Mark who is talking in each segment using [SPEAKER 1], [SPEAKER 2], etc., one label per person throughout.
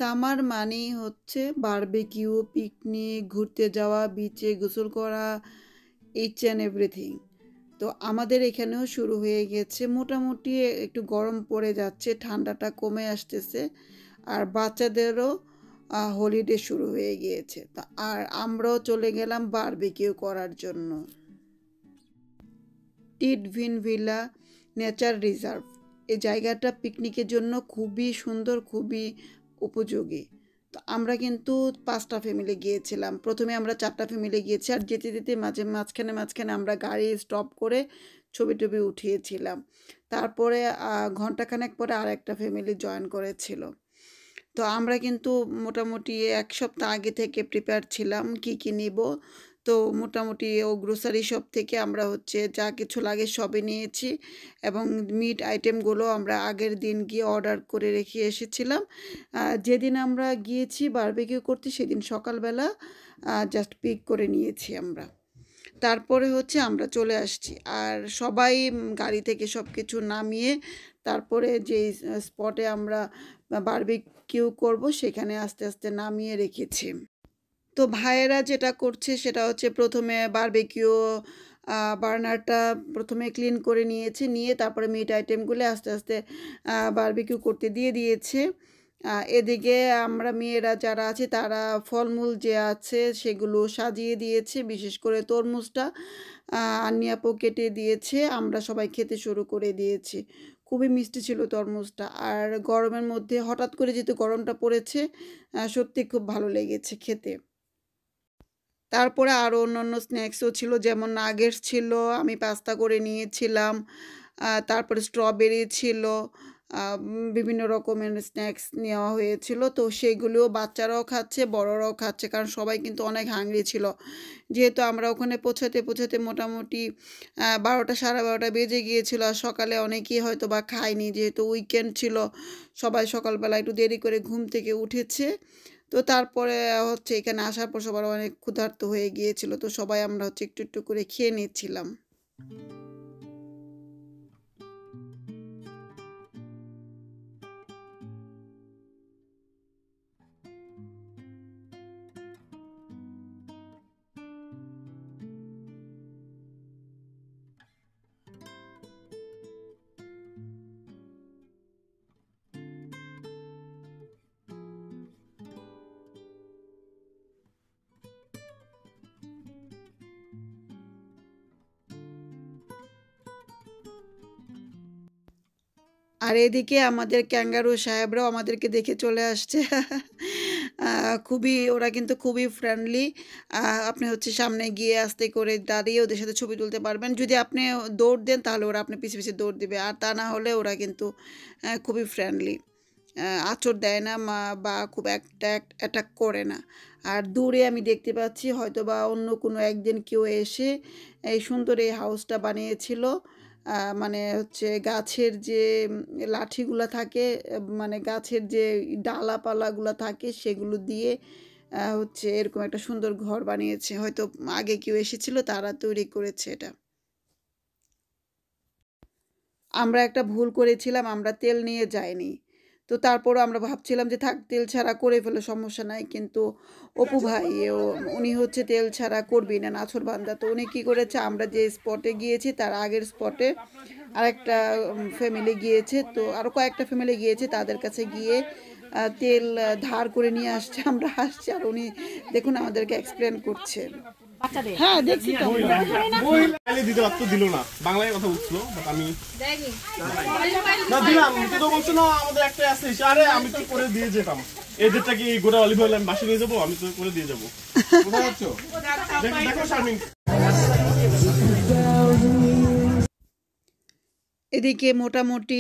[SPEAKER 1] Summer মানেই হচ্ছে barbecue, picnic, ঘুরতে যাওয়া, বিচে গোসল করা, ইচ অ্যান্ড এভরিথিং। তো আমাদের এখানেও শুরু হয়ে গেছে, মোটামুটি একটু গরম পড়ে যাচ্ছে, ঠান্ডাটা কমে আসতেছে, আর বাচ্চাদেরও হলিডে শুরু হয়ে গিয়েছে। তো আর আমরাও চলে গেলাম বারবিকিউ করার জন্য। টিটভিন ভিলা নেচার রিজার্ভ, এই জায়গাটা পিকনিকের জন্য খুবই সুন্দর, খুবই উপযোগী। তো আমরা কিন্তু 5টা ফ্যামিলি গিয়েছিলাম। প্রথমে আমরা 4টা ফ্যামিলি গিয়েছি, আর যেতে যেতে মাঝখানে আমরা গাড়ি স্টপ করে ছবি টবি উঠিয়েছিলাম। তারপরে ঘন্টাখানেক পরে আর একটা ফ্যামিলি জয়েন করেছিল। তো আমরা কিন্তু মোটামুটি 1 সপ্তাহ আগে থেকে প্রিপেয়ার ছিলাম কী কী নিব। তো মোটামুটি ও গ্রোসারি শপ থেকে আমরা হচ্ছে যা কিছু লাগে সবই নিয়েছি, এবং মিট আইটেমগুলো আমরা আগের দিন গিয়ে অর্ডার করে রেখে এসেছিলাম। যেদিন আমরা গিয়েছি বারবিকিউ করতে সেদিন সকালবেলা জাস্ট পিক করে নিয়েছি আমরা। তারপরে হচ্ছে আমরা চলে আসছি, আর সবাই গাড়ি থেকে সব কিছু নামিয়ে তারপরে যেই স্পটে আমরা বারবিকিউ করব সেখানে আস্তে আস্তে নামিয়ে রেখেছি। তো ভাইয়েরা যেটা করছে সেটা হচ্ছে প্রথমে বারবিকিউ বার্নারটা প্রথমে ক্লিন করে নিয়ে তারপরে মিট আইটেমগুলো আস্তে আস্তে বারবিকিউ করতে দিয়ে দিয়েছে। এদিকে আমরা মেয়েরা যারা আছে তারা ফলমূল যে আছে সেগুলো সাজিয়ে দিয়েছে, বিশেষ করে তরমুজটা আন্নিয়াপো কেটে দিয়েছে, আমরা সবাই খেতে শুরু করে দিয়েছি। খুবই মিষ্টি ছিল তরমুজটা, আর গরমের মধ্যে হঠাৎ করে যেহেতু গরমটা পড়েছে সত্যি খুব ভালো লেগেছে খেতে। তারপরে আরও অন্যান্য স্ন্যাক্সও ছিল, যেমন নাগেটস ছিল, আমি পাস্তা করে নিয়েছিলাম, তারপরে স্ট্রবেরি ছিল, বিভিন্ন রকমের স্ন্যাক্স নেওয়া হয়েছিল। তো সেইগুলোও বাচ্চারাও খাচ্ছে, বড়রাও খাচ্ছে, কারণ সবাই কিন্তু অনেক হাংরি ছিল। যেহেতু আমরা ওখানে পৌঁছাতে মোটামুটি 12টা সাড়ে 12টা বেজে গিয়েছিল, আর সকালে অনেকেই হয়তো বা খায়নি, যেহেতু উইকেন্ড ছিল, সবাই সকালবেলা একটু দেরি করে ঘুম থেকে উঠেছে। তো তারপরে হচ্ছে এখানে আসার পর সবার অনেক ক্ষুধার্ত হয়ে গিয়েছিল, তো সবাই আমরা হচ্ছে একটু একটু করে খেয়ে নিচ্ছিলাম। আর এদিকে আমাদের ক্যাঙ্গারু সাহেবরাও আমাদেরকে দেখে চলে আসছে। খুবই, ওরা কিন্তু খুবই ফ্রেন্ডলি। আপনি হচ্ছে সামনে গিয়ে আস্তে করে দাঁড়িয়ে ওদের সাথে ছবি তুলতে পারবেন। যদি আপনি দৌড় দেন তাহলে ওরা আপনি পিছে পিছে দৌড় দিবে, আর তা না হলে ওরা কিন্তু খুবই ফ্রেন্ডলি, আঁচড় দেয় না বা খুব একটা অ্যাটাক করে না। আর দূরে আমি দেখতে পাচ্ছি হয়তো বা অন্য কোনো একদিন কেউ এসে এই সুন্দর এই হাউসটা বানিয়েছিল। মানে হচ্ছে গাছের যে লাঠিগুলো থাকে, মানে গাছের যে ডালাপালাগুলো থাকে সেগুলো দিয়ে হচ্ছে এরকম একটা সুন্দর ঘর বানিয়েছে। হয়তো আগে কেউ এসেছিল, তারা তৈরি করেছে এটা। আমরা একটা ভুল করেছিলাম, আমরা তেল নিয়ে যাইনি। তো তারপরও আমরা ভাবছিলাম যে থাক তেল ছাড়া করে ফেলে, সমস্যা নাই, কিন্তু অপু ভাই উনি হচ্ছে তেল ছাড়া করবি না, নাছোড়বান্দা। তো উনি কী করেছে, আমরা যে স্পটে গিয়েছি তার আগের স্পটে আরেকটা ফ্যামিলি গিয়েছে, তো আরও কয়েকটা ফ্যামিলি গিয়েছে, তাদের কাছে গিয়ে তেল ধার করে নিয়ে আসছে। আমরা আসছি, আর উনি দেখুন আমাদেরকে এক্সপ্লেন করছে। হ্যাঁ দেখছি তো,
[SPEAKER 2] দিতে পারতো, দিল না, বাংলায় কথা বলছিল, বাট আমি না দিলাম, তো বলছো না আমাদের একটা আছে, আরে আমি তো করে দিয়ে যেতাম। এদেরটা কি গোটা অলিভ অয়েল আমি বাসে নিয়ে যাবো, আমি তো করে দিয়ে যাবো। কোথায় যাচ্ছ? দেখো শারমিন।
[SPEAKER 1] এদিকে মোটামুটি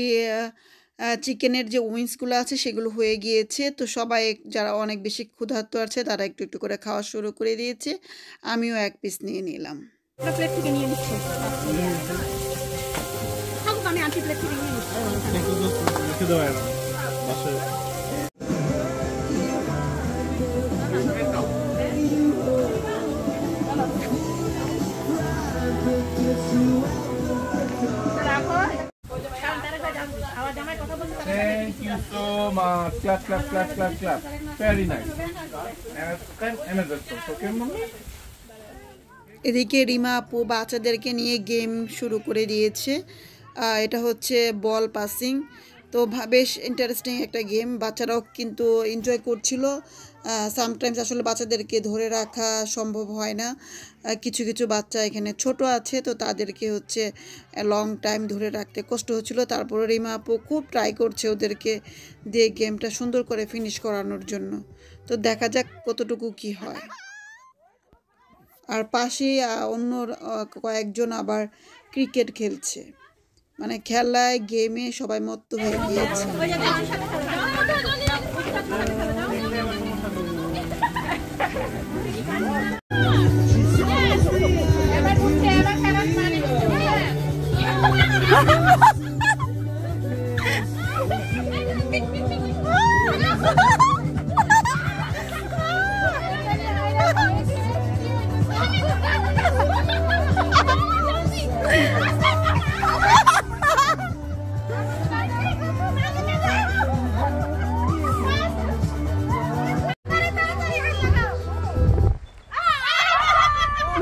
[SPEAKER 1] চিকেনের যে উইংসগুলো আছে সেগুলো হয়ে গিয়েছে। তো সবাই যারা অনেক বেশি ক্ষুধার্ত আছে তারা একটু একটু করে খাওয়া শুরু করে দিয়েছে, আমিও 1 পিস নিয়ে নিলাম।
[SPEAKER 3] Thank you so much. Clap, clap, clap, clap, clap. Very nice. And then another sauce, okay, mommy?
[SPEAKER 1] এদিকে রিমা আপু বাচ্চাদেরকে নিয়ে গেম শুরু করে দিয়েছে। এটা হচ্ছে বল পাসিং। তো বেশ ইন্টারেস্টিং একটা গেম, বাচ্চারাও কিন্তু এনজয় করছিল। সামটাইমস আসলে বাচ্চাদেরকে ধরে রাখা সম্ভব হয় না, কিছু কিছু বাচ্চা এখানে ছোট আছে, তো তাদেরকে হচ্ছে লং টাইম ধরে রাখতে কষ্ট হচ্ছিল। তারপরে রিমা আপু খুব ট্রাই করছে ওদেরকে দিয়ে গেমটা সুন্দর করে ফিনিশ করানোর জন্য। তো দেখা যাক কতটুকু কি হয়। আর পাশে অন্য কয়েকজন আবার ক্রিকেট খেলছে, মানে খেলায় গেমে সবাই মত্ত হয়ে গিয়েছে।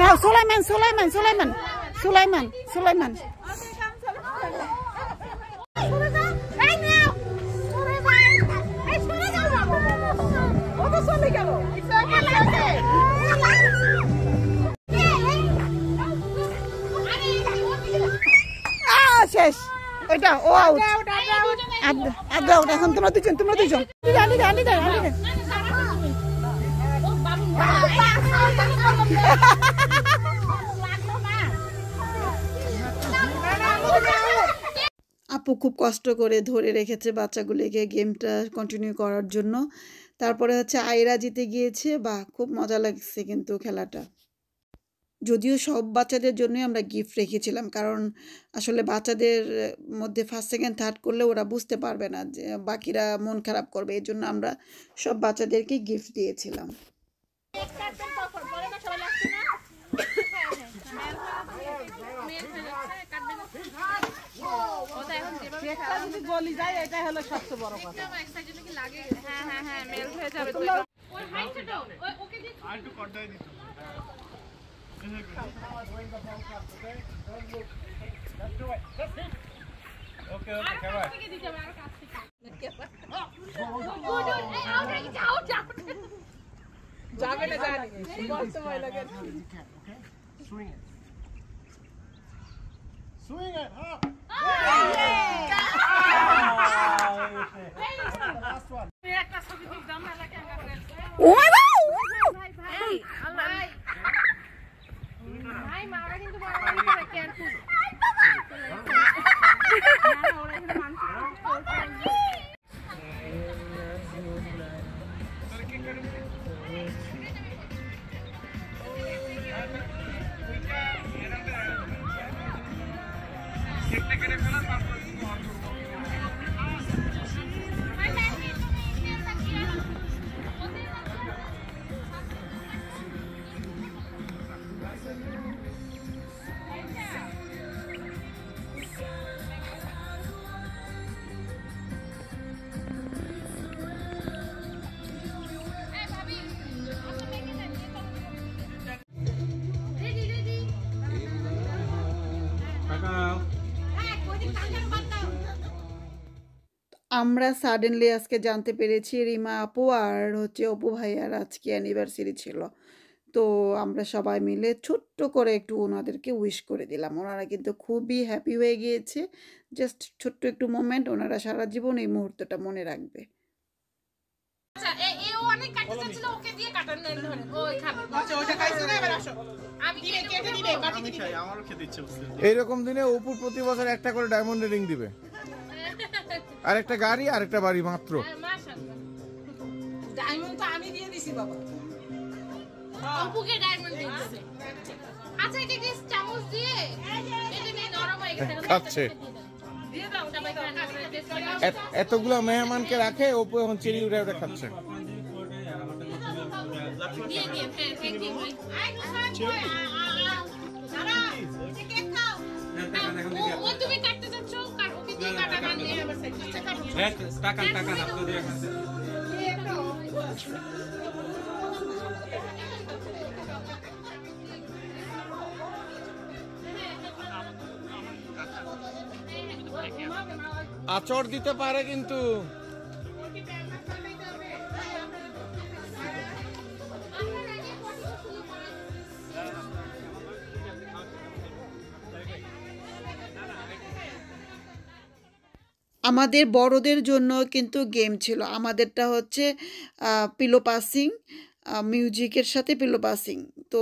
[SPEAKER 1] Now Sulaiman. শেষ ওইটা, ও আউট। এখন তোমরা দুজন আপু খুব কষ্ট করে ধরে রেখেছে বাচ্চাগুলিকে গেমটা কন্টিনিউ করার জন্য। তারপরে হচ্ছে আয়রা জিতে গিয়েছে, বা খুব মজা লাগছে কিন্তু খেলাটা। যদিও সব বাচ্চাদের জন্যই আমরা গিফট রেখেছিলাম, কারণ আসলে বাচ্চাদের মধ্যে ফার্স্ট সেকেন্ড থার্ড করলে ওরা বুঝতে পারবে না, যে বাকিরা মন খারাপ করবে, এই জন্য আমরা সব বাচ্চাদেরকে গিফট দিয়েছিলাম।
[SPEAKER 2] Swing it up. Last one.
[SPEAKER 1] Oh my God! আমরা সাডেনলি আজকে জানতে পেরেছি রিমা আপু আর হচ্ছে অপু ভাইয়ার আজকে অ্যানিভার্সারি ছিল। তো আমরা সবাই মিলে ছোট্ট করে একটু ওনাদেরকে উইশ করে দিলাম। ওনারা কিন্তু খুবই হ্যাপি হয়ে গিয়েছে। জাস্ট ছোট্ট একটু মোমেন্ট, ওনারা সারা জীবন এই মুহূর্তটা মনে রাখবে।
[SPEAKER 3] এইরকম দিনে অপুর প্রতি বছর একটা করে ডায়মন্ড রিং দিবে, আর একটা গাড়ি আর একটা বাড়ি মাত্র।
[SPEAKER 4] ডায়মন্ড তো আমি দিয়ে দিছি বাবা। অপুকে ডায়মন্ড দিয়েছে। আচ্ছা এটা কি চামচ দিয়ে এটা নিয়ে নরম হয়ে গেছে
[SPEAKER 3] খাচ্ছে।
[SPEAKER 4] দিয়ে দাও ওটা ভাই
[SPEAKER 3] এতগুলা মেহমানকে রাখে, অপু এখন চেরি উড়ে উড়ে খাচ্ছে।
[SPEAKER 4] দিয়ে দিয়ে হ্যাঁ থ্যাংক ইউ ভাই। সারা এটা কেক খাও। ও তুমি কাটতে যাচ্ছো, কাট ওকে দিয়ে কাটা কাট দিয়ে আবার সাইড
[SPEAKER 3] আচর দিতে পারে কিন্তু।
[SPEAKER 1] আমাদের বড়দের জন্য কিন্তু গেম ছিল। আমাদেরটা হচ্ছে পিলো পাসিং, মিউজিকের সাথে পিলো পাসিং। তো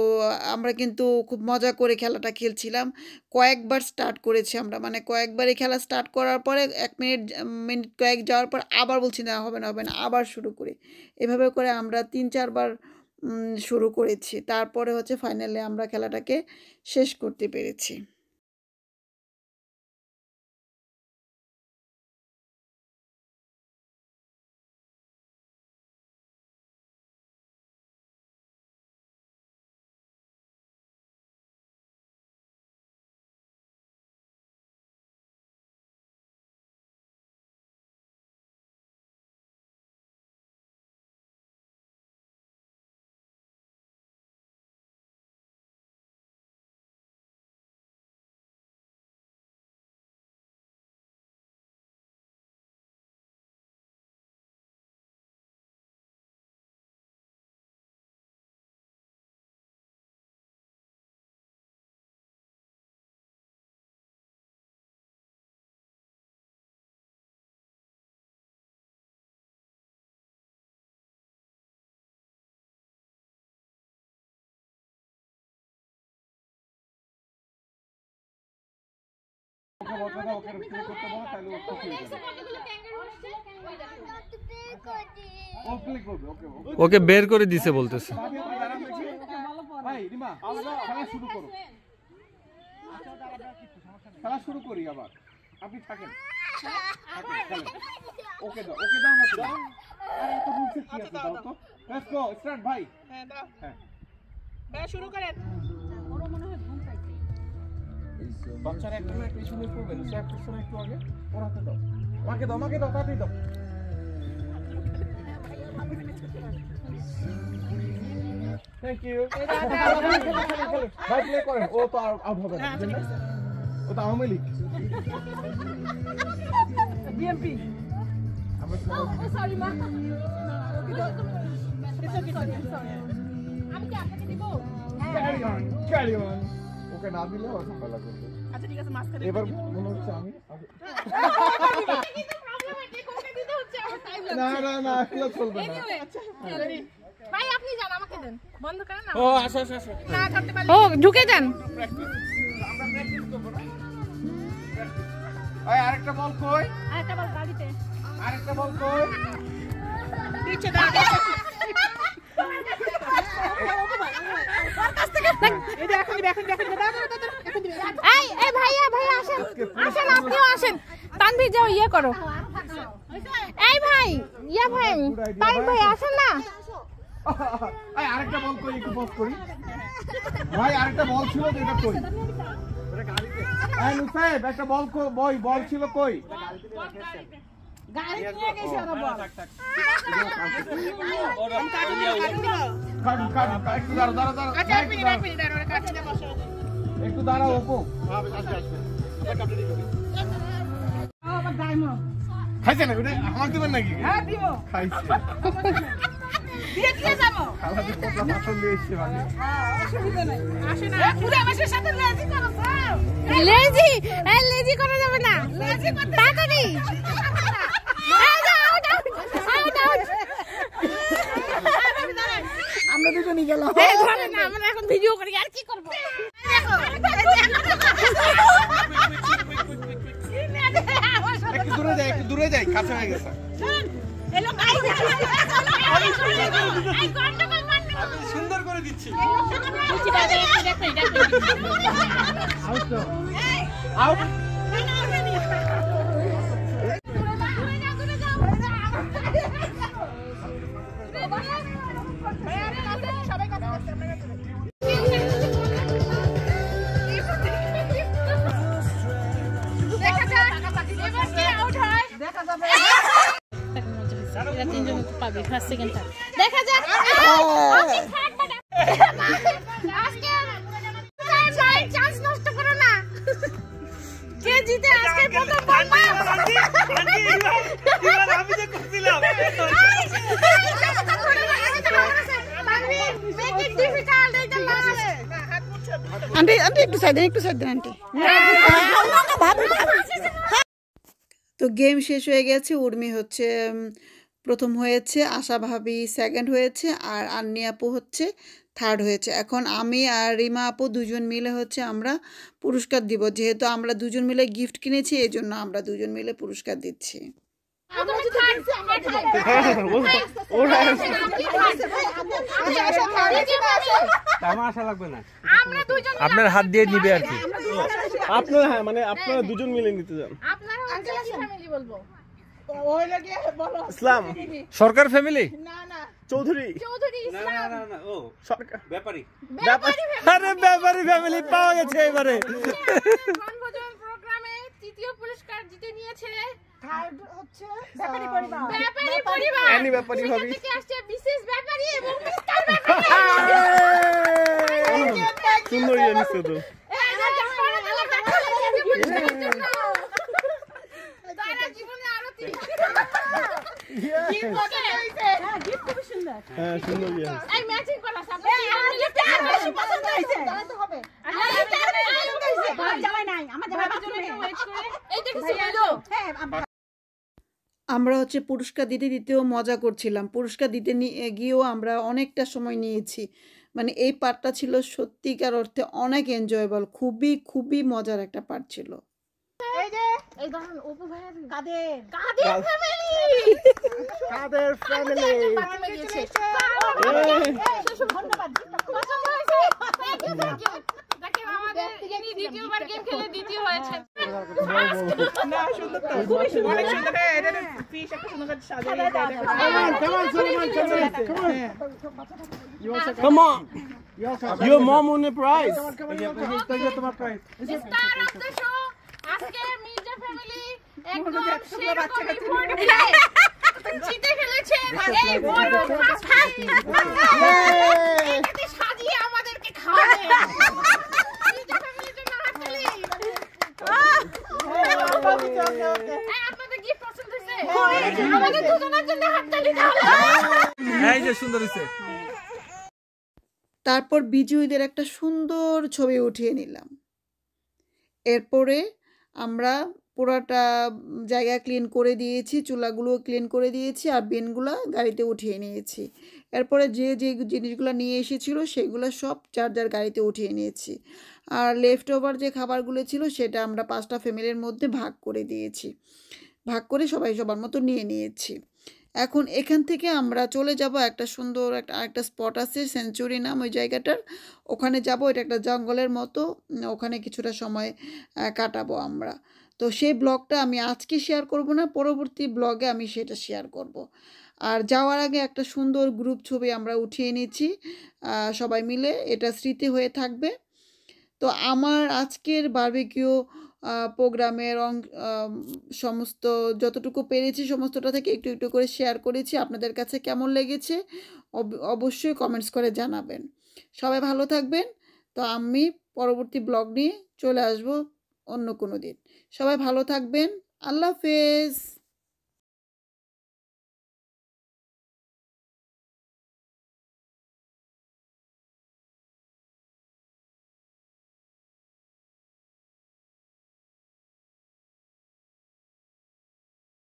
[SPEAKER 1] আমরা কিন্তু খুব মজা করে খেলাটা খেলছিলাম। কয়েকবার স্টার্ট করেছি আমরা, মানে কয়েকবার এই খেলা স্টার্ট করার পরে 1 মিনিট কয়েক যাওয়ার পর আবার বলছি না হবে না হবে না, আবার শুরু করি। এভাবে করে আমরা 3-4 বার শুরু করেছি। তারপরে হচ্ছে ফাইনালে আমরা খেলাটাকে শেষ করতে পেরেছি।
[SPEAKER 5] ওকে বের করে দিছে বলতেছে।
[SPEAKER 3] খেলা শুরু করি আবার, আপনি থাকেন। ওকে দাও, ওকে দাও, আমাকে দাও। আরে এত রুলস কি আছে, দাও তো। লেটস গো, স্টার্ট ভাই। হ্যাঁ দাও। হ্যাঁ শুরু করেন। ওর মনে হয় ঘুম পাইছে। বাচ্চারা একটা না একটা শুনে পড়বেন, স্যার পিছনে একটু আগে পড়াতে দাও। আমাকে দাও, আমাকে দাও, তাড়াতাড়ি দাও। Thank you. ভাই প্লে করেন, ও তো আউট হবে না। ও তো আওয়ামী লীগ, বিএনপি। আমরা সরি মা, আমি কি আপনাকে দিব? Carry on. ওকে না দিলে ওর ভালো করবে। আচ্ছা ঠিক আছে, মাস্টার এবার মনে হচ্ছে আমি কিন্তু প্রবলেমেটিক, ওকে দিতে হচ্ছে আমার টাইম লাগছে। না না না, এগুলো চলবে না। আচ্ছা
[SPEAKER 4] ভাই আপনি যান, আমাকে দেন, বন্ধ করেন না।
[SPEAKER 3] ও আসো আসো আসো,
[SPEAKER 4] না করতে পারলে ও ঢুকে যান।
[SPEAKER 3] আমরা প্র্যাকটিস করব না। ওই আরেকটা বল কই?
[SPEAKER 4] আরেকটা বল গাড়িতে।
[SPEAKER 3] আরেকটা বল কই?
[SPEAKER 4] নিচে দাও। এই ভাইয়া ভাইয়া আসেন, আসেন আপনিও আসেন। তানভীর যাও ইয়ে করো। এই ভাই ইয়া ভাই তানভীর ভাই আসেন না।
[SPEAKER 3] এই আরেকটা বল কই, একটু পজ করি। ভাই আরেকটা বল ছিল তো, এটা কই? এই নুসাইব, একটা বল কই, বল ছিল কই? গাড়ি নিয়ে গেছে ওরা বল। একটু দাঁড়াও দাঁড়াও দাঁড়াও, একটু দাঁড়াও অপু। খাইছে না ওটা? আমার দিবেন নাকি? হ্যাঁ দিব। খাইছে দিয়ে দিয়ে যাবো। খালা দি কত মাছ নিয়ে এসেছে ভাই। অসুবিধা নাই, আসে না। পুরো আমাদের সাথে লেজি করো।
[SPEAKER 4] লেজি এই লেজি করা যাবে না, লেজি করতে তাড়াতাড়ি।
[SPEAKER 1] আমরা দুজনই গেলাম।
[SPEAKER 4] এই ধরেন না, আমরা এখন ভিডিও করি, আর কি করব?
[SPEAKER 3] একটু দূরে যাই, একটু দূরে যাই, কাছে হয়ে গেছে।
[SPEAKER 4] এলো ভাই, এই গন্ডগোল মারতে
[SPEAKER 2] সুন্দর করে দিচ্ছি।
[SPEAKER 3] আউট তো আউট।
[SPEAKER 4] দেখা যাক এবার কে আউট হয়, দেখা যাবে। পাবি, ফার্স্ট সেকেন্ড থার্ড দেখা যাক। আজকে চান্স নষ্ট করো না, কে জিতে আজকে প্রথম বলবা।
[SPEAKER 3] আমি যে করছিলাম
[SPEAKER 1] আন্টি আন্টি একটু সাইড দেন, একটু সাইড দেন আন্টি। তো গেম শেষ হয়ে গেছে। উর্মি হচ্ছে প্রথম হয়েছে, আশা ভাবি সেকেন্ড হয়েছে, আর আন্নি আপু হচ্ছে থার্ড হয়েছে। এখন আমি আর রিমা আপু দুজন মিলে হচ্ছে আমরা পুরস্কার দিব। যেহেতু আমরা দুজন মিলে গিফট কিনেছি, এই জন্য আমরা দুজন মিলে পুরস্কার দিচ্ছি।
[SPEAKER 3] তামাশা লাগবে না,
[SPEAKER 5] আপনার হাত দিয়ে নিবে আর কি।
[SPEAKER 2] আপনারা হ্যাঁ মানে আপনারা দুজন মিলে নিতে যান।
[SPEAKER 4] আপনারা হচ্ছে কি ফ্যামিলি বলবো?
[SPEAKER 2] ইসলাম
[SPEAKER 5] সরকার ফ্যামিলি,
[SPEAKER 2] চৌধুরী
[SPEAKER 4] চৌধুরী
[SPEAKER 3] না
[SPEAKER 4] ইসলাম
[SPEAKER 3] না না ও
[SPEAKER 2] সরকার
[SPEAKER 3] ব্যাপারী।
[SPEAKER 5] আরে ব্যাপারী ফ্যামিলি পাওয়া গেছে এবারে।
[SPEAKER 4] বনভোজন প্রোগ্রামে তৃতীয় পুরস্কার জিতে নিয়েছে
[SPEAKER 1] ব্যাপারী পরিবার।
[SPEAKER 4] ব্যাপারী পরিবার।
[SPEAKER 2] অ্যানি ব্যাপারী
[SPEAKER 4] সেখান
[SPEAKER 2] ভাবি।
[SPEAKER 4] থেকে আসছে বিশেষ ব্যাপারী এবং মিস্টার ব্যাপারী।
[SPEAKER 2] সুন্দর ইয়ে নিচ্ছে তো।
[SPEAKER 4] তারা জীবনে আরতি।
[SPEAKER 2] হ্যাঁ সুন্দর ইয়ে।
[SPEAKER 4] এই ম্যাচিং করা সব। বেশি পছন্দ হয়েছে। জানাতে হবে। আমার জামাই নাই, আমার জামাই বাথরুমে ওয়েট করে। এই দেখছো ভিডিও? হ্যাঁ।
[SPEAKER 1] আমরা হচ্ছে পুরস্কার দিতে দিতেও মজা করছিলাম। পুরস্কার দিতে গিয়েও আমরা অনেকটা সময় নিয়েছি। মানে এই পার্টটা ছিল সত্যিকার অর্থে অনেক এনজয়েবল, খুবই খুবই মজার একটা পার্ট ছিল।
[SPEAKER 4] এই ধরুন অপু ভাইয়ের
[SPEAKER 1] কাদের
[SPEAKER 4] ফ্যামিলি।
[SPEAKER 2] কাদের ফ্যামিলি।
[SPEAKER 4] বাথরুমে গিয়েছে। ধন্যবাদ। পছন্দ হয়েছে? দেখেন আমাদের ইনি দ্বিতীয়বার গেম খেলে দ্বিতীয় হয়েছে।
[SPEAKER 3] না সুন্দর তো, অনেক সুন্দর। এটা ফিশ একটা সুন্দর করে সাজিয়ে
[SPEAKER 2] Come on. Your mom won a prize.
[SPEAKER 3] তোমার price.
[SPEAKER 4] Star of the show আজকে মির্জা ফ্যামিলি একদম জিতে ফেলেছে। এই বড় এটাতে সাজিয়ে আমাদেরকে খাওয়াবে। মির্জা ফ্যামিলির জন্য হাততালি। আপনাদের গিফট পছন্দ হয়েছে? আমাদের দুজনের জন্য হাততালি তাহলে।
[SPEAKER 5] এই যে সুন্দর হয়েছে।
[SPEAKER 1] তারপর বিজয়ীদের একটা সুন্দর ছবি উঠিয়ে নিলাম। এরপরে আমরা পুরাটা জায়গা ক্লিন করে দিয়েছি, চুলাগুলো ক্লিন করে দিয়েছি, আর বিনগুলো গাড়িতে উঠিয়ে নিয়েছি। এরপরে যে যে জিনিসগুলো নিয়ে এসেছিলো সেগুলো সব যার যার গাড়িতে উঠিয়ে নিয়েছি। আর লেফট ওভার যে খাবারগুলো ছিল সেটা আমরা 5টা ফ্যামিলির মধ্যে ভাগ করে দিয়েছি। ভাগ করে সবাই সবার মতো নিয়ে নিয়েছি। এখন এখান থেকে আমরা চলে যাব একটা সুন্দর আরেকটা স্পট আছে, সেঞ্চুরি নাম ওই জায়গাটার। ওখানে যাব, এটা একটা জঙ্গলের মতো, ওখানে কিছুটা সময় কাটাবো আমরা। তো সেই ব্লগটা আমি আজকে শেয়ার করব না, পরবর্তী ব্লগে আমি সেটা শেয়ার করব। আর যাওয়ার আগে একটা সুন্দর গ্রুপ ছবি আমরা উঠিয়ে নিয়েছি সবাই মিলে, এটা স্মৃতি হয়ে থাকবে। তো আমার আজকের বারবিকিউ প্রোগ্রামের সমস্ত যতটুকু পেরেছি সমস্তটা থেকে একটু একটু করে শেয়ার করেছি। আপনাদের কাছে কেমন লেগেছে অবশ্যই কমেন্টস করে জানাবেন। সবাই ভালো থাকবেন। তো আমি পরবর্তী ব্লগ নিয়ে চলে আসব অন্য কোনো দিন। সবাই ভালো থাকবেন। আল্লাহ হাফেজ।